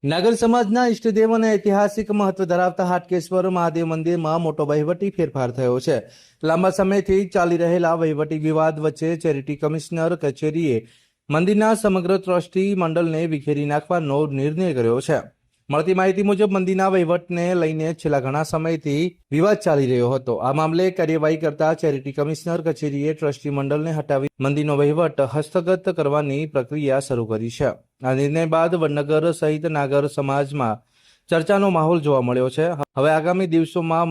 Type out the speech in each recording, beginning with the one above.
નાગર સમાજના ઇષ્ટદેવ અને ઐતિહાસિક મહત્વ ધરાવતા હાટકેશ્વર મહાદેવ મંદિરમાં મોટો વહીવટી ફેરફાર થયો છે. લાંબા સમયથી ચાલી રહેલા વહીવટી વિવાદ વચ્ચે ચેરિટી કમિશનર કચેરીએ મંદિરના સમગ્ર ટ્રસ્ટી મંડળને વિખેરી નાખવાનો નિર્ણય કર્યો છે. મળતી માહિતી મુજબ મંદિરના વહીવટને લઈને છેલ્લા ઘણા સમયથી વિવાદ ચાલી રહ્યો હતો. આ મામલે કાર્યવાહી કરતા ચેરિટી કમિશનર કચેરીએ ટ્રસ્ટી મંડળને હટાવી મંદિરનો વહીવટ હસ્તગત કરવાની પ્રક્રિયા શરૂ કરી છે. આ નિર્ણય બાદ વડનગર સહિત નાગર સમાજમાં ચર્ચાનો માહોલ જોવા મળ્યો છે. હવે આગામી દિવસોમાં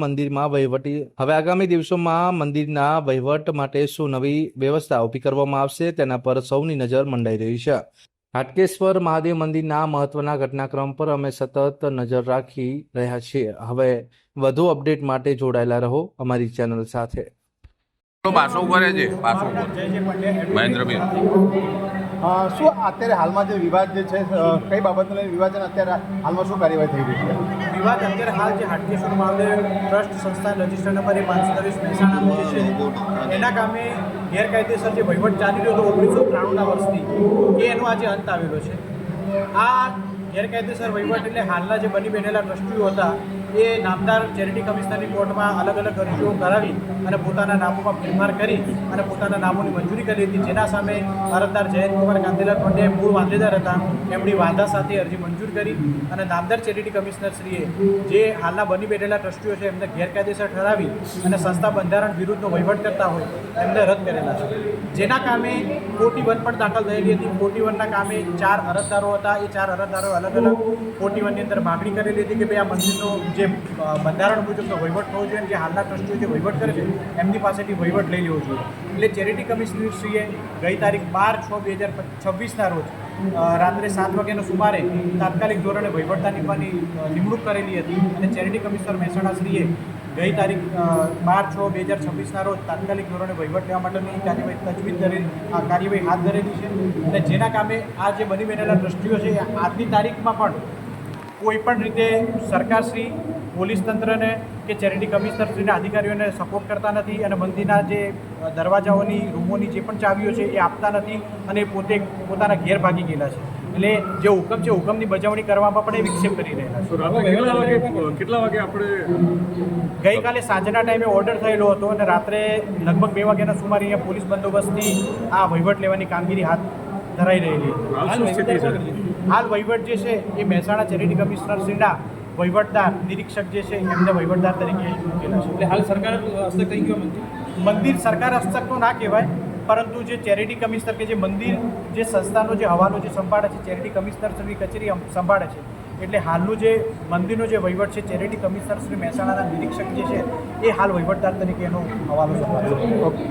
મંદિરના વહીવટ માટે શું નવી વ્યવસ્થા ઊભી કરવામાં આવશે તેના પર સૌની નજર મંડાઈ રહી છે. હાટકેશ્વર મહાદેવ મંદિરના મહત્વના ઘટનાક્રમ પર અમે સતત નજર રાખી રહ્યા છીએ. હવે વધુ અપડેટ માટે જોડાયેલા રહો અમારી ચેનલ સાથે. પાછો કરે છે મહેન્દ્રભાઈ શું અત્યારે હાલમાં જે વિવાદ જે છે કઈ બાબતને લઈને વિવાદ છે અત્યારે હાલમાં શું કાર્યવાહી થઈ રહી છે? વિવાદ અત્યારે હાલ જે હાટકેશ્વર મહાદેવ ટ્રસ્ટ સંસ્થા રજિસ્ટર નંબર 530 મહેસાણાનું જે છે એના કામે ગેરકાયદેસર જે વહીવટ ચાલી રહ્યો હતો 1993ના વર્ષથી એનો આજે અંત આવેલો છે. આ ગેરકાયદેસર વહીવટ એટલે હાલના જે બની બેઠેલા ટ્રસ્ટીઓ હતા એ નામદાર ચેરિટી કમિશનરની કોર્ટમાં અલગ અલગ અરજીઓ કરાવી અને પોતાના નામોમાં ફેરફાર કરી અને પોતાના નામોની મંજૂરી કરી હતી, જેના સામે અરજદાર જયંતકુમાર કાંતિલાલ પંડ્યા મૂળ વાંધેદાર હતા. એમની વાંધા સાથે અરજી મંજૂર કરી અને નામદાર ચેરિટી કમિશનરશ્રીએ જે હાલના બની બેઠેલા ટ્રસ્ટીઓ છે એમને ગેરકાયદેસર ઠરાવી અને સંસ્થા બંધારણ વિરુદ્ધનો વહીવટ કરતા હોય એમને રદ કરેલા છે. જેના કામે 41 પણ દાખલ થયેલી હતી. 41ના કામે 4 અરજદારો હતા. એ 4 અરજદારો અલગ અલગ 41ની અંદર માગણી કરેલી હતી કે ભાઈ આ મંદિરનો જે બંધારણ મુજબનો વહીવટ થવો જોઈએ, જે હાલના ટ્રસ્ટીઓ જે વહીવટ કરે છે એમની પાસેથી વહીવટ લઈ લેવો જોઈએ. એટલે ચેરિટી કમિશનરશ્રીએ ગઈ તારીખ 12/6/2026ના રોજ રાત્રે 7 વાગ્યાના સુમારે તાત્કાલિક ધોરણે વહીવટદાર નિમણૂક કરેલી હતી અને ચેરિટી કમિશનર મહેસાણાશ્રીએ ગઈ તારીખ 12/6/2026ના રોજ તાત્કાલિક ધોરણે વહીવટ લેવા માટેની કાર્યવાહી હાથ ધરેલી છે. અને જેના કામે આ જે બની બનેલા ટ્રસ્ટીઓ છે આજની તારીખમાં પણ કોઈપણ રીતે સરકારશ્રી પોલીસ તંત્રને કે ચેરિટી કમિશનરશ્રીના અધિકારીઓને સપોર્ટ કરતા નથી અને મંદિરના જે દરવાજાઓની રૂમોની જે પણ ચાવીઓ છે એ આપતા નથી અને પોતે પોતાના ઘેર ભાગી ગયેલા છે. એટલે જે હુકમ છે હુકમની બજાવણી કરવામાં પણ એ વિક્ષેપ કરી રહેલા છે. કેટલા વાગે આપણે ગઈકાલે સાંજના ટાઈમે ઓર્ડર થયેલો હતો અને રાત્રે લગભગ 2 વાગ્યાના સુમારે અહીંયા પોલીસ બંદોબસ્તથી આ વહીવટ લેવાની કામગીરી હાથ ધરાઈ રહેલી હતી. હાલ વહીવટ જે છે એ મહેસાણા ચેરિટી કમિશનરશ્રીના વહીવટદાર નિરીક્ષક જે છે એમને વહીવટદાર તરીકે મૂકેલા છે. એટલે હાલ સરકાર હસ્તક થઈ ગયો મંદિર સરકાર હસ્તક તો ના કહેવાય, પરંતુ જે ચેરિટી કમિશનર કે જે મંદિર જે સંસ્થાનો જે હવાલો જે સંભાળે છે ચેરિટી કમિશનરશ્રી કચેરી સંભાળે છે. એટલે હાલનું જે મંદિરનો જે વહીવટ છે ચેરિટી કમિશનર શ્રી મહેસાણાના નિરીક્ષક જે છે એ હાલ વહીવટદાર તરીકે એનો હવાલો સંભાળે છે. ઓકે.